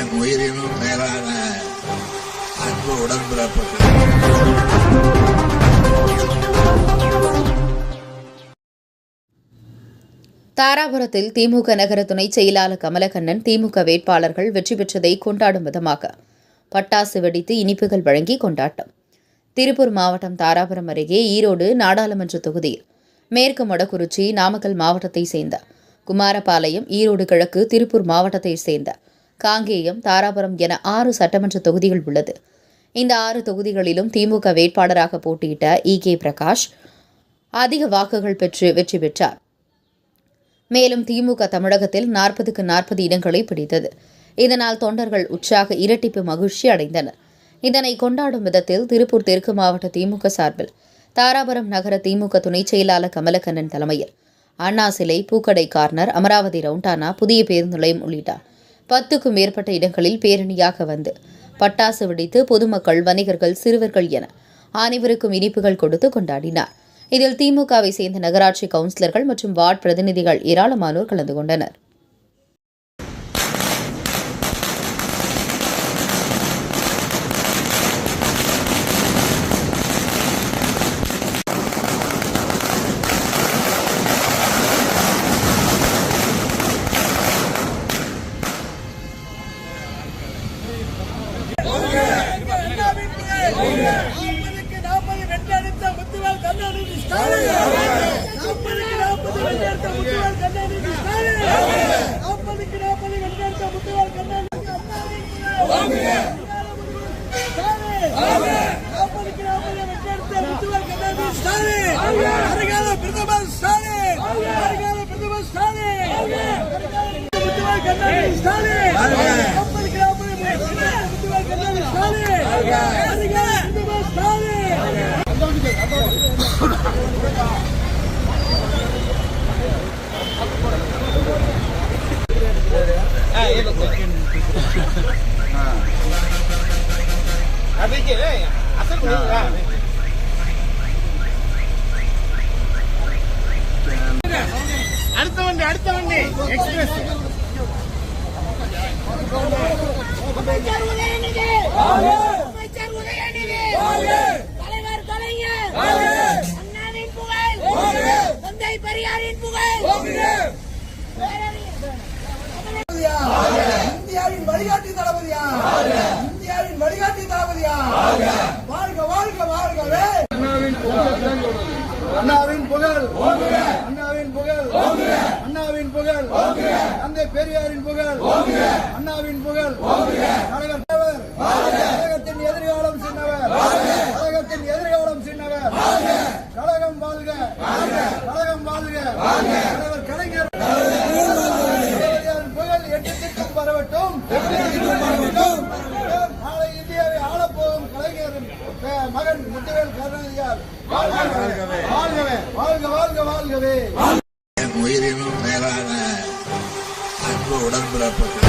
என் உயிரினும் மேலான அன்பு உடன்பிறப்புகள். தாராபுரத்தில் திமுக நகர துணை செயலாளர் கமலக்கண்ணன் திமுக வேட்பாளர்கள் வெற்றி பெற்றதை கொண்டாடும் விதமாக பட்டாசு வெடித்து இனிப்புகள் வழங்கி கொண்டாட்டம். திருப்பூர் மாவட்டம் தாராபுரம் அருகே ஈரோடு நாடாளுமன்ற தொகுதியில் மேற்கு மொடக்குறிச்சி நாமக்கல் மாவட்டத்தை சேர்ந்த குமாரபாளையம், ஈரோடு கிழக்கு திருப்பூர் மாவட்டத்தை சேர்ந்த காங்கேயம், தாராபுரம் என 6 சட்டமன்ற தொகுதிகள் உள்ளது. இந்த 6 தொகுதிகளிலும் திமுக வேட்பாளராக போட்டியிட்ட EK பிரகாஷ் அதிக வாக்குகள் பெற்று வெற்றி பெற்றார். மேலும் திமுக தமிழகத்தில் 40க்கு 40 இடங்களை பிடித்தது. இதனால் தொண்டர்கள் உற்சாக இரட்டிப்பு மகிழ்ச்சி அடைந்தனர். இதனை கொண்டாடும் விதத்தில் திருப்பூர் தெற்கு மாவட்ட திமுக சார்பில் தாராபுரம் நகர திமுக துணை செயலாளர் கமலக்கண்ணன் தலைமையில் அண்ணா சிலை, பூக்கடை கார்னர், அமராவதி ரவுண்டானா, புதிய பேருந்து நிலையம் உள்ளிட்ட 10க்கும் மேற்பட்ட இடங்களில் பேரணியாக வந்து பட்டாசு வெடித்து பொதுமக்கள், வணிகர்கள், சிறுவர்கள் என அனைவருக்கும் இனிப்புகள் கொடுத்து கொண்டாடினார். இதில் திமுகவை சேர்ந்த நகராட்சி கவுன்சிலர்கள் மற்றும் வார்டு பிரதிநிதிகள் ஏராளமானோர் கலந்து கொண்டனர். அடுத்த வண்டி எக்ஸ்பிரஸ். தலைவர் கலைஞர், அண்ணாவின் புகழ், தந்தை பெரியாரின் புகழ், இந்தியாவின் வழிகாட்டி தளபதியா, இந்தியாவின் வழிகாட்டி தளபதியா, வாழ்க வாழ்க வாழ்கவே. அண்ணாவின் புகழ், அண்ணாவின் புகழ், அண்ணாவின் புகழ், தந்தை பெரியாரின் புகழ், அண்ணாவின் புகழ், கழகத்தின் எதிர்காலம் சின்னவர், கழகத்தின் எதிர்காலம் சின்னவர், கழகம் வாழ்க, கழகம் வாழ்க, தலைவர் கலைஞர் புகழ் 8 திக்கும் பரவட்டும். நாளை இந்தியாவை ஆளப்போகும் கலைஞரின் மகன் முத்துவேல் கருணாநிதியார் வாழ்கவே, வாழ்க வாழ்க வாழ்கவே. என் உயிரினும் மேலான அன்பு உடன்பிறப்புகள்.